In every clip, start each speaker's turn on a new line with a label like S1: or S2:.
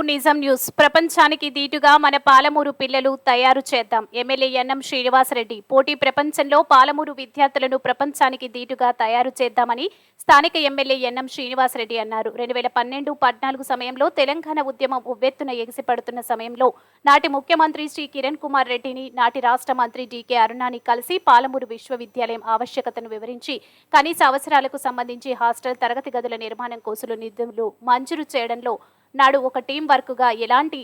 S1: నిజం న్యూస్. ప్రపంచానికి దీటుగా మన పాలమూరు పిల్లలు తయారు చేద్దాం. MLA N M Srinivasa Reddy. పోటీ ప్రపంచంలో పాలమూరు విద్యార్థులను ప్రపంచానికి దీటుగా తయారు చేద్దామని స్థానిక ఎమ్మెల్యే ఎన్ఎం శ్రీనివాసరెడ్డి అన్నారు. 2012-14 సమయంలో తెలంగాణ ఉద్యమం ఉవ్వెత్తున ఎగిసిపడుతున్న సమయంలో నాటి ముఖ్యమంత్రి శ్రీ కిరణ్ కుమార్ రెడ్డిని, నాటి రాష్ట్ర మంత్రి డీకే అరుణాని కలిసి పాలమూరు విశ్వవిద్యాలయం ఆవశ్యకతను వివరించి కనీస అవసరాలకు సంబంధించి హాస్టల్, తరగతి గదుల నిర్మాణం కోసం నిధులు మంజూరు చేయడంలో నాడు ఒక టీం వర్క్గా ఎలాంటి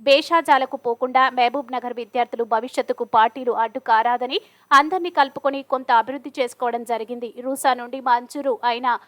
S1: భేషజాలకు పోకుండా మహబూబ్ నగర్ విద్యార్థులు భవిష్యత్తుకు పార్టీలు అడ్డు కారాదని అందరినీ కలుపుకొని కొంత అభివృద్ధి చేసుకోవడం జరిగింది. రూసా నుండి మంజూరు అయిన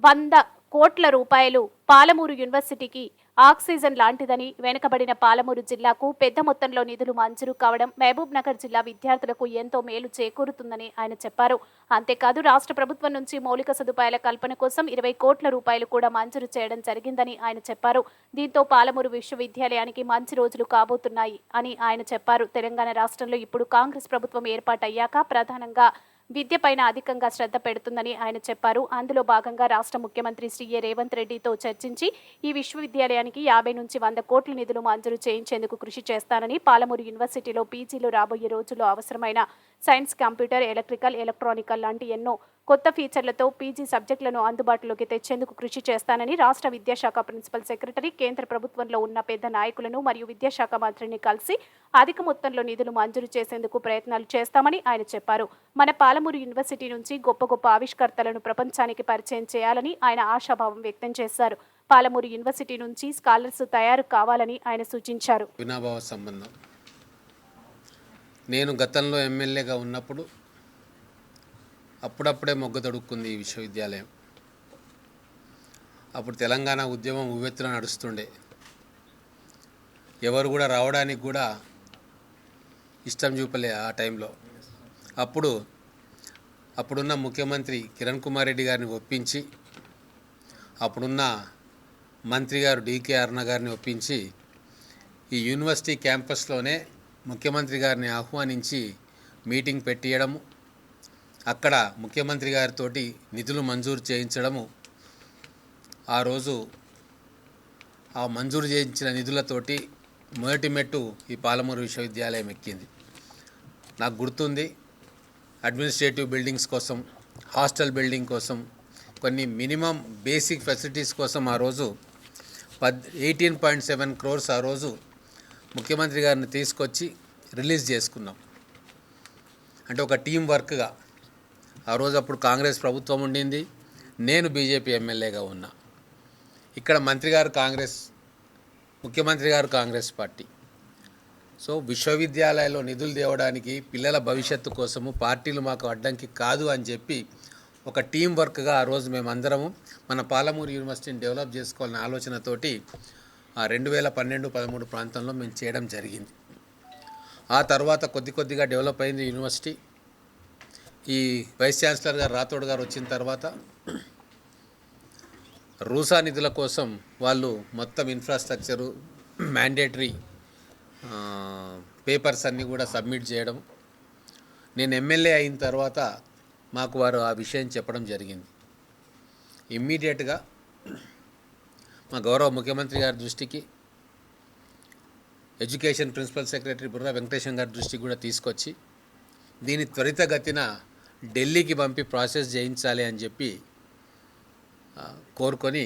S1: 100 కోట్ల రూపాయలు పాలమూరు యూనివర్సిటీకి ఆక్సిజన్ లాంటిదని, వెనుకబడిన పాలమూరు జిల్లాకు పెద్ద మొత్తంలో నిధులు మంజూరు కావడం మహబూబ్ నగర్ జిల్లా విద్యార్థులకు ఎంతో మేలు చేకూరుతుందని ఆయన చెప్పారు. అంతేకాదు రాష్ట్ర ప్రభుత్వం నుంచి మౌలిక సదుపాయాల కల్పన కోసం 20 కోట్ల రూపాయలు కూడా మంజూరు చేయడం జరిగిందని ఆయన చెప్పారు. దీంతో పాలమూరు విశ్వవిద్యాలయానికి మంచి రోజులు కాబోతున్నాయి అని ఆయన చెప్పారు. తెలంగాణ రాష్ట్రంలో ఇప్పుడు కాంగ్రెస్ ప్రభుత్వం ఏర్పాటయ్యాక ప్రధానంగా విద్యపైన అధికంగా శ్రద్ధ పెడుతుందని ఆయన చెప్పారు. అందులో భాగంగా రాష్ట్ర ముఖ్యమంత్రి శ్రీ రేవంత్ రెడ్డితో చర్చించి ఈ విశ్వవిద్యాలయానికి 50 నుంచి 100 కోట్ల నిధులు మంజూరు చేయించేందుకు కృషి చేస్తానని, పాలమూరు యూనివర్సిటీలో పీజీలు రాబోయే రోజుల్లో అవసరమైన సైన్స్, కంప్యూటర్, ఎలక్ట్రికల్, ఎలక్ట్రానికల్ లాంటి ఎన్నో కొత్త ఫీచర్లతో పీజీ సబ్జెక్టులను అందుబాటులోకి తెచ్చేందుకు కృషి చేస్తానని రాష్ట్ర విద్యాశాఖ ప్రిన్సిపల్ సెక్రటరీ, కేంద్ర ప్రభుత్వంలో ఉన్న పెద్ద నాయకులను మరియు విద్యాశాఖ మంత్రిని కలిసి అధిక మొత్తంలో నిధులు మంజూరు చేసేందుకు ప్రయత్నాలు చేస్తామని ఆయన చెప్పారు. మన పాలమూరు యూనివర్సిటీ నుంచి గొప్ప గొప్ప ఆవిష్కర్తలను ప్రపంచానికి పరిచయం చేయాలని ఆయన ఆశాభావం వ్యక్తం చేశారు. పాలమూరు యూనివర్సిటీ నుంచి స్కాలర్స్ తయారు కావాలని ఆయన సూచించారు.
S2: వినాభావ సంబంధం. నేను గతంలో ఎమ్మెల్యేగా ఉన్నప్పుడు అప్పుడప్పుడే మొగ్గ తొడుక్కుంది ఈ విశ్వవిద్యాలయం. అప్పుడు తెలంగాణ ఉద్యమం ఉవ్వెత్తున నడుస్తుండే. ఎవరు కూడా రావడానికి కూడా ఇష్టం చూపలే ఆ టైంలో. అప్పుడున్న ముఖ్యమంత్రి కిరణ్ కుమార్ రెడ్డి గారిని ఒప్పించి, అప్పుడున్న మంత్రి గారు డీకే అరుణ గారిని ఒప్పించి ఈ యూనివర్సిటీ క్యాంపస్లోనే ముఖ్యమంత్రి గారిని ఆహ్వానించి మీటింగ్ పెట్టియడము, అక్కడ ముఖ్యమంత్రి గారితో నిధులు మంజూరు చేయించడము. ఆ రోజు ఆ మంజూరు చేయించిన నిధులతోటి మొదటి మెట్టు ఈ పాలమూరు విశ్వవిద్యాలయం ఎక్కింది. నాకు గుర్తుంది, అడ్మినిస్ట్రేటివ్ బిల్డింగ్స్ కోసం, హాస్టల్ బిల్డింగ్ కోసం, కొన్ని మినిమం బేసిక్ ఫెసిలిటీస్ కోసం ఆ రోజు 18.7 crores ఆ రోజు ముఖ్యమంత్రి గారిని తీసుకొచ్చి రిలీజ్ చేసుకున్నాం. అంటే ఒక టీం వర్క్గా. ఆ రోజు అప్పుడు కాంగ్రెస్ ప్రభుత్వం ఉండింది, నేను బీజేపీ ఎమ్మెల్యేగా ఉన్నా. ఇక్కడ మంత్రి గారు కాంగ్రెస్, ముఖ్యమంత్రి గారు కాంగ్రెస్ పార్టీ. సో విశ్వవిద్యాలయాల్లో నిధులు తేవడానికి, పిల్లల భవిష్యత్తు కోసము పార్టీలు మాకు అడ్డంకి కాదు అని చెప్పి ఒక టీం వర్క్గా ఆ రోజు మేమందరము మన పాలమూరు యూనివర్సిటీని డెవలప్ చేసుకోవాలనే ఆలోచనతోటి 2012-13 ప్రాంతంలో మేము చేయడం జరిగింది. ఆ తర్వాత కొద్దిగా డెవలప్ అయింది యూనివర్సిటీ. ఈ వైస్ ఛాన్సలర్ గారు రాథోడ్ గారు వచ్చిన తర్వాత రూసా నిధుల కోసం వాళ్ళు మొత్తం ఇన్ఫ్రాస్ట్రక్చరు, మ్యాండేటరీ పేపర్స్ అన్నీ కూడా సబ్మిట్ చేయడం. నేను ఎమ్మెల్యే అయిన తర్వాత మాకు వారు ఆ విషయం చెప్పడం జరిగింది. ఇమ్మీడియట్గా మా గౌరవ ముఖ్యమంత్రి గారి దృష్టికి, education principal secretary Burra Venkatesham గారి దృష్టికి కూడా తీసుకొచ్చి దీన్ని త్వరితగతిన ఢిల్లీకి పంపి ప్రాసెస్ చేయించాలి అని చెప్పి కోరుకొని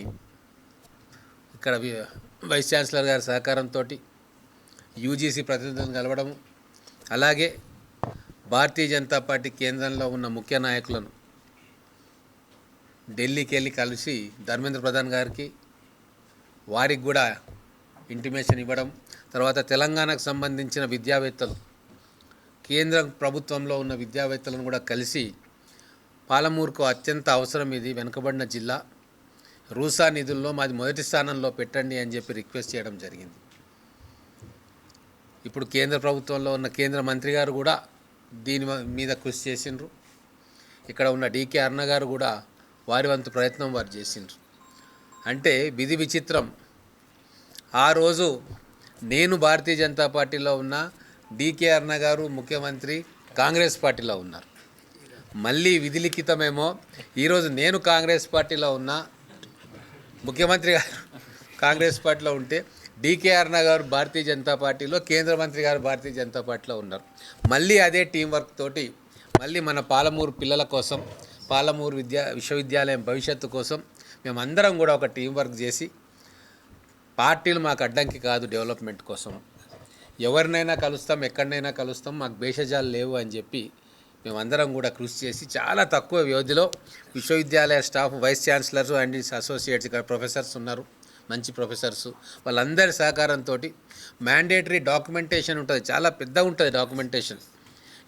S2: ఇక్కడ వైస్ ఛాన్సలర్ గారి సహకారంతో యూజీసీ ప్రతినిధులను కలవడము, అలాగే భారతీయ జనతా పార్టీ కేంద్రంలో ఉన్న ముఖ్య నాయకులను ఢిల్లీకి వెళ్ళి కలిసి ధర్మేంద్ర ప్రధాన్ గారికి, వారికి కూడా ఇంటిమేషన్ ఇవ్వడం, తర్వాత తెలంగాణకు సంబంధించిన విద్యావేత్తలు, కేంద్ర ప్రభుత్వంలో ఉన్న విద్యావేత్తలను కూడా కలిసి పాలమూరుకు అత్యంత అవసరం, ఇది వెనుకబడిన జిల్లా, రూసా నిధుల్లో మాది మొదటి స్థానంలో పెట్టండి అని చెప్పి రిక్వెస్ట్ చేయడం జరిగింది. ఇప్పుడు కేంద్ర ప్రభుత్వంలో ఉన్న కేంద్ర మంత్రి గారు కూడా దీని మీద కృషి చేసిండ్రు. ఇక్కడ ఉన్న డీకే అరుణ గారు కూడా వారి వంతు ప్రయత్నం వారు చేసిండ్రు. అంటే విధి విచిత్రం, ఆ రోజు నేను భారతీయ జనతా పార్టీలో ఉన్న, డీకే అరుణ గారు ముఖ్యమంత్రి కాంగ్రెస్ పార్టీలో ఉన్నారు. మళ్ళీ విధి లిఖితమేమో ఈరోజు నేను కాంగ్రెస్ పార్టీలో ఉన్నా, ముఖ్యమంత్రి గారు కాంగ్రెస్ పార్టీలో ఉంటే డికేఆర్ గారు భారతీయ జనతా పార్టీలో, కేంద్ర మంత్రి గారు భారతీయ జనతా పార్టీలో ఉన్నారు. మళ్ళీ అదే టీం వర్క్ తోటి మళ్ళీ మన పాలమూరు పిల్లల కోసం, పాలమూరు విశ్వవిద్యాలయం భవిష్యత్తు కోసం మేమందరం కూడా ఒక టీం వర్క్ చేసి, పార్టీలు మాకు అడ్డంకి కాదు, డెవలప్మెంట్ కోసం ఎవరినైనా కలుస్తాం, ఎక్కడనైనా కలుస్తాం, మాకు భేషజాలు లేవు అని చెప్పి మేమందరం కూడా కృషి చేసి చాలా తక్కువ వ్యవధిలో విశ్వవిద్యాలయ staff, vice chancellors and associates, ఇక్కడ ప్రొఫెసర్స్ ఉన్నారు, మంచి ప్రొఫెసర్స్, వాళ్ళందరి సహకారంతో మ్యాండేటరీ డాక్యుమెంటేషన్ ఉంటుంది, చాలా పెద్ద ఉంటుంది డాక్యుమెంటేషన్.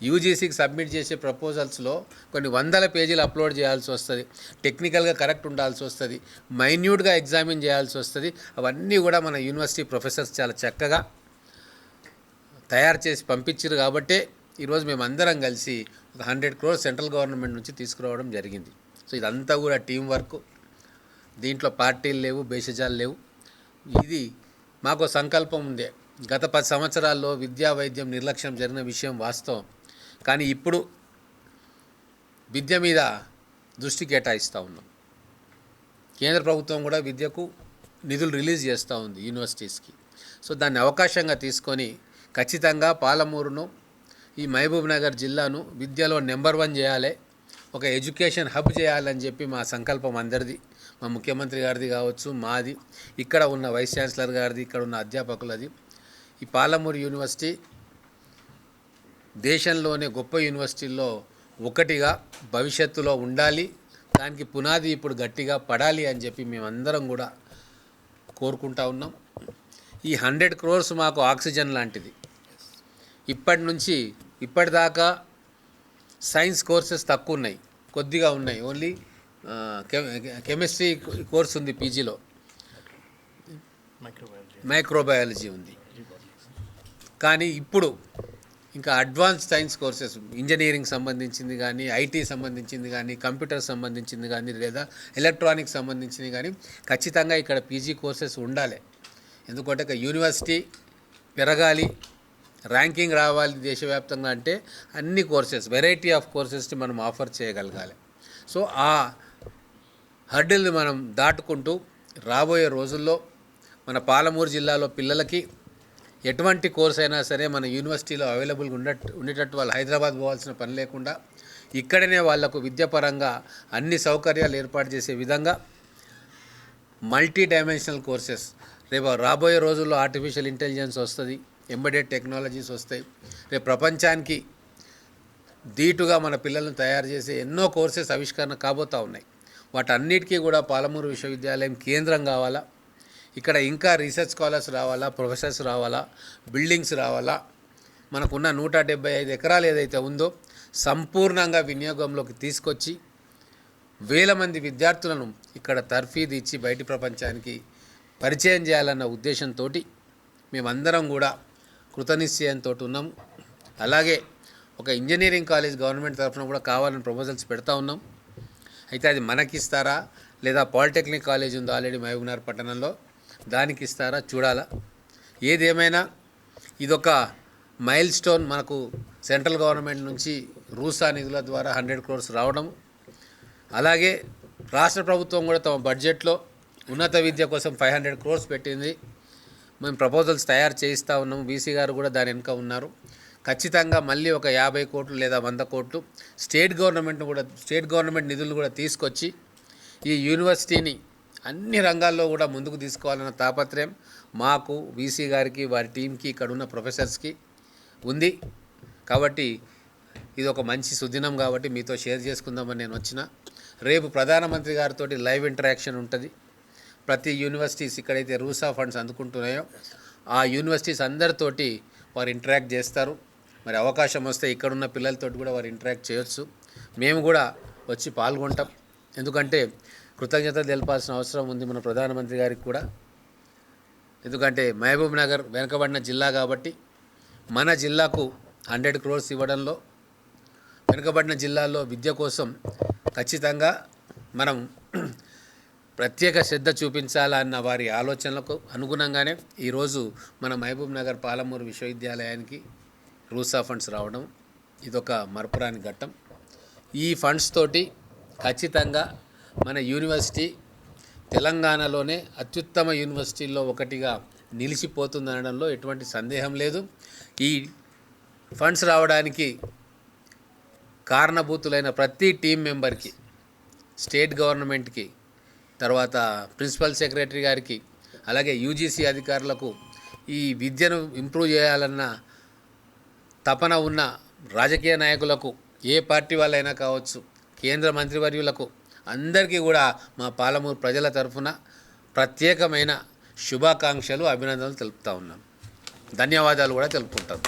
S2: యూజీసీకి సబ్మిట్ చేసే ప్రపోజల్స్లో కొన్ని వందల పేజీలు అప్లోడ్ చేయాల్సి వస్తుంది, టెక్నికల్గా కరెక్ట్ ఉండాల్సి వస్తుంది, మైన్యూట్గా ఎగ్జామిన్ చేయాల్సి వస్తుంది. అవన్నీ కూడా మన యూనివర్సిటీ ప్రొఫెసర్స్ చాలా చక్కగా తయారు చేసి పంపించారు. కాబట్టే ఈరోజు మేము అందరం కలిసి ఒక 100 crores సెంట్రల్ గవర్నమెంట్ నుంచి తీసుకురావడం జరిగింది. సో ఇదంతా కూడా టీం వర్క్, దీంట్లో పార్టీలు లేవు, భేషజాలు లేవు. ఇది మాకు సంకల్పం ఉందే. గత 10 సంవత్సరాల్లో విద్యా వైద్యం నిర్లక్ష్యం జరిగిన విషయం వాస్తవం. కానీ ఇప్పుడు విద్య మీద దృష్టి కేటాయిస్తూ ఉన్నాం. కేంద్ర ప్రభుత్వం కూడా విద్యకు నిధులు రిలీజ్ చేస్తూ ఉంది యూనివర్సిటీస్కి. సో దాన్ని అవకాశంగా తీసుకొని ఖచ్చితంగా పాలమూరును, ఈ మహబూబ్ నగర్ జిల్లాను విద్యలో నెంబర్ 1 చేయాలి, ఒక ఎడ్యుకేషన్ హబ్ చేయాలని చెప్పి మా సంకల్పం అందరిది. మా ముఖ్యమంత్రి గారిది కావచ్చు, మాది, ఇక్కడ ఉన్న వైస్ ఛాన్సలర్ గారిది, ఇక్కడ ఉన్న అధ్యాపకులది. ఈ పాలమూరు యూనివర్సిటీ దేశంలోనే గొప్ప యూనివర్సిటీల్లో ఒకటిగా భవిష్యత్తులో ఉండాలి. దానికి పునాది ఇప్పుడు గట్టిగా పడాలి అని చెప్పి మేమందరం కూడా కోరుకుంటా ఉన్నాం. ఈ 100 crores మాకు ఆక్సిజన్ లాంటిది. ఇప్పటిదాకా సైన్స్ కోర్సెస్ తక్కువ ఉన్నాయి, కొద్దిగా ఉన్నాయి. ఓన్లీ కెమిస్ట్రీ కోర్స్ ఉంది, పీజీలో మైక్రోబయాలజీ ఉంది. కానీ ఇప్పుడు ఇంకా అడ్వాన్స్ సైన్స్ కోర్సెస్, ఇంజనీరింగ్ సంబంధించింది కానీ, ఐటీ సంబంధించింది కానీ, కంప్యూటర్ సంబంధించింది కానీ, లేదా ఎలక్ట్రానిక్స్ సంబంధించింది కానీ ఖచ్చితంగా ఇక్కడ పీజీ కోర్సెస్ ఉండాలి. ఎందుకంటే ఒక యూనివర్సిటీ పెరగాలి, ర్యాంకింగ్ రావాలి దేశవ్యాప్తంగా అంటే అన్ని కోర్సెస్, వెరైటీ ఆఫ్ కోర్సెస్ని మనం ఆఫర్ చేయగలగాలి. సో ఆ హర్డిల్ని మనం దాటుకుంటూ రాబోయే రోజుల్లో మన పాలమూరు జిల్లాలో పిల్లలకి ఎటువంటి కోర్స్ అయినా సరే మన యూనివర్సిటీలో అవైలబుల్గా ఉండేటట్టు వాళ్ళు హైదరాబాద్ పోవాల్సిన పని లేకుండా ఇక్కడనే వాళ్లకు విద్యాపరంగా అన్ని సౌకర్యాలు ఏర్పాటు చేసే విధంగా మల్టీ డైమెన్షనల్ కోర్సెస్, రేపు రాబోయే రోజుల్లో ఆర్టిఫిషియల్ ఇంటెలిజెన్స్ వస్తుంది, ఎంబెడెడ్ టెక్నాలజీస్ వస్తాయి. రేపు ప్రపంచానికి ధీటుగా మన పిల్లలను తయారు చేసే ఎన్నో కోర్సెస్ ఆవిష్కరణ కాబోతూ ఉన్నాయి. వాటన్నిటికీ కూడా పాలమూరు విశ్వవిద్యాలయం కేంద్రం కావాలా. ఇక్కడ ఇంకా రీసెర్చ్ స్కాలర్స్ రావాలా, ప్రొఫెసర్స్ రావాలా, బిల్డింగ్స్ రావాలా. మనకున్న 175 ఎకరాలు ఏదైతే ఉందో సంపూర్ణంగా వినియోగంలోకి తీసుకొచ్చి వేల మంది విద్యార్థులను ఇక్కడ తర్ఫీదు ఇచ్చి బయటి ప్రపంచానికి పరిచయం చేయాలన్న ఉద్దేశంతో మేమందరం కూడా కృతనిశ్చయంతో ఉన్నాం. అలాగే ఒక ఇంజనీరింగ్ కాలేజ్ గవర్నమెంట్ తరఫున కూడా కావాలని ప్రపోజల్స్ పెడతా ఉన్నాం. అయితే అది మనకిస్తారా లేదా పాలిటెక్నిక్ కాలేజ్ ఉంది ఆల్రెడీ మహబూబ్నగర్ పట్టణంలో, దానికి ఇస్తారా చూడాలా. ఏదేమైనా ఇదొక మైల్ స్టోన్. మనకు సెంట్రల్ గవర్నమెంట్ నుంచి రూసా నిధుల ద్వారా 100 crores రావడం, అలాగే రాష్ట్ర ప్రభుత్వం కూడా తమ బడ్జెట్లో ఉన్నత విద్య కోసం 500 crores పెట్టింది. మేము ప్రపోజల్స్ తయారు చేయిస్తూ ఉన్నాము. బీసీ గారు కూడా దాని వెనుక ఉన్నారు. ఖచ్చితంగా మళ్ళీ ఒక 50 కోట్లు లేదా 100 కోట్లు స్టేట్ గవర్నమెంట్ నిధులు కూడా తీసుకొచ్చి ఈ యూనివర్సిటీని అన్ని రంగాల్లో కూడా ముందుకు తీసుకోవాలన్న తాపత్రయం మాకు, బీసీ గారికి, వారి టీంకి, ఇక్కడ ఉన్న ప్రొఫెసర్స్కి ఉంది. కాబట్టి ఇది ఒక మంచి సుదినం కాబట్టి మీతో షేర్ చేసుకుందామని నేను వచ్చిన. రేపు ప్రధానమంత్రి గారితో లైవ్ ఇంటరాక్షన్ ఉంటుంది. ప్రతి యూనివర్సిటీస్ ఎక్కడైతే రూసా ఫండ్స్ అందుకుంటున్నాయో ఆ యూనివర్సిటీస్ అందరితోటి వారు ఇంటరాక్ట్ చేస్తారు. మరి అవకాశం వస్తే ఇక్కడున్న పిల్లలతోటి కూడా వారు ఇంటరాక్ట్ చేయొచ్చు. మేము కూడా వచ్చి పాల్గొంటాం. ఎందుకంటే కృతజ్ఞత తెలపాల్సిన అవసరం ఉంది మన ప్రధానమంత్రి గారికి కూడా. ఎందుకంటే మహబూబ్ నగర్ వెనుకబడిన జిల్లా కాబట్టి మన జిల్లాకు 100 crores ఇవ్వడంలో, వెనుకబడిన జిల్లాల్లో విద్య కోసం ఖచ్చితంగా మనం ప్రత్యేక శ్రద్ధ చూపించాలన్న వారి ఆలోచనలకు అనుగుణంగానే ఈరోజు మన మహబూబ్ నగర్ పాలమూరు విశ్వవిద్యాలయానికి రూసా ఫండ్స్ రావడం ఇదొక మరపురాని ఘట్టం. ఈ ఫండ్స్ తోటి ఖచ్చితంగా మన యూనివర్సిటీ తెలంగాణలోనే అత్యుత్తమ యూనివర్సిటీల్లో ఒకటిగా నిలిచిపోతుందనడంలో ఎటువంటి సందేహం లేదు. ఈ ఫండ్స్ రావడానికి కారణభూతులైన ప్రతి టీం మెంబర్కి, స్టేట్ గవర్నమెంట్కి, తర్వాత ప్రిన్సిపల్ సెక్రటరీ గారికి, అలాగే యూజీసీ అధికారులకు, ఈ విద్యను ఇంప్రూవ్ చేయాలన్న తపన ఉన్న రాజకీయ నాయకులకు, ఏ పార్టీ వాళ్ళైనా కావచ్చు, కేంద్ర మంత్రివర్యులకు అందరికీ కూడా మా పాలమూరు ప్రజల తరఫున ప్రత్యేకమైన శుభాకాంక్షలు, అభినందనలు తెలుపుతా ఉన్నాం. ధన్యవాదాలు కూడా తెలుపుకుంటాం.